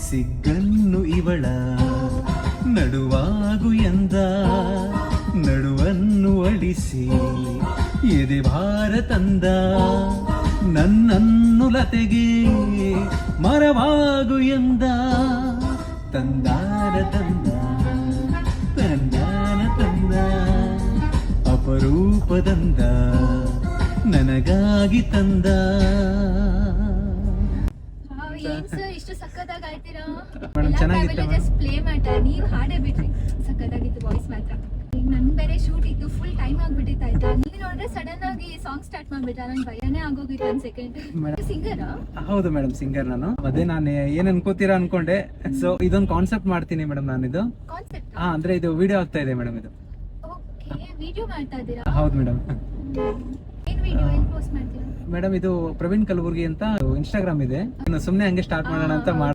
ಸಿಗ್ಗನ್ನು ಇವಳ ನಡುವಾಗು ಎಂದ ನಡುವನ್ನು ಅಳಿಸಿ ಎದೆ ಭಾರ ತಂದ ನನ್ನನ್ನು ಲತೆಗೆ ಮರವಾಗು ಎಂದ ತಂದಾರ ತಂದ ತಂದಾನ ತಂದ ಅಪರೂಪದಂದ ನನಗಾಗಿ ತಂದ. ಏನ್ ಸರ್ ಇಷ್ಟು ಸಕ್ಕತ್ತಾಗಿ ಆಡ್ತೀರಾ? ಮೇಡಮ್ ಚೆನ್ನಾಗಿತ್ತು ಜಸ್ಟ್ ಪ್ಲೇ ಮಾಡ್ತಾ ನೀವ್ ಹಾಡೇ ಬಿಟ್ರಿ. ಸಕ್ಕತ್ತಾಗಿತ್ತು ವಾಯ್ಸ್ ಮಾತ್ರ. ಈಗ ನನ್ ಬೇರೆ ಶೂಟ್ ಇತ್ತು, ಫುಲ್ ಟೈಮ್ ಆಗ್ಬಿಟ್ಟಿತ್ತು ಆಯ್ತಾ. ನೀವ್ ನೋಡಿದ್ರೆ ಸಡನ್ ಆಗಿ ಸಾಂಗ್ ಸ್ಟಾರ್ಟ್ ಮಾಡ್ಬಿಟ್ಟ. ನನ್ ಭಯನೇ ಆಗೋಗಿತ್ತು ಒಂದ್ ಸೆಕೆಂಡ್. ಸಿಂಗರಾ? ಹೌದು ಮೇಡಮ್, ಸಿಂಗರ್ ನಾನು. ಅದೇ ನಾನು ಏನ್ ಅನ್ಕೋತೀರಾ ಅನ್ಕೊಂಡೆ. ಸೊ ಇದೊಂದು ಕಾನ್ಸೆಪ್ಟ್ ಮಾಡ್ತೀನಿ ಮೇಡಮ್ ನಾನಿದು. ಕಾನ್ಸೆಪ್ಟ್? ಅಂದ್ರೆ ಇದು ವಿಡಿಯೋ ಆಗ್ತಾ ಇದೆ ಮೇಡಮ್ ಇದು. ಓಕೆ, ವಿಡಿಯೋ ಮಾಡ್ತಾ ಇದ್ದೀರಾ? ಹೌದು ಮೇಡಮ್. ಏನ್ ವಿಡಿಯೋ ಏನ್ ಪೋಸ್ಟ್ ಮಾಡ್ತೀರಾ? ಮೇಡಮ್ ಇದು ಪ್ರವೀಣ್ ಕಲಬುರ್ಗಿ ಅಂತ ಇನ್ಸ್ಟಾಗ್ರಾಮ್ ಇದೆ. ಸುಮ್ನೆ ಹಂಗೆ ಸ್ಟಾರ್ಟ್ ಮಾಡೋಣ ಅಂತ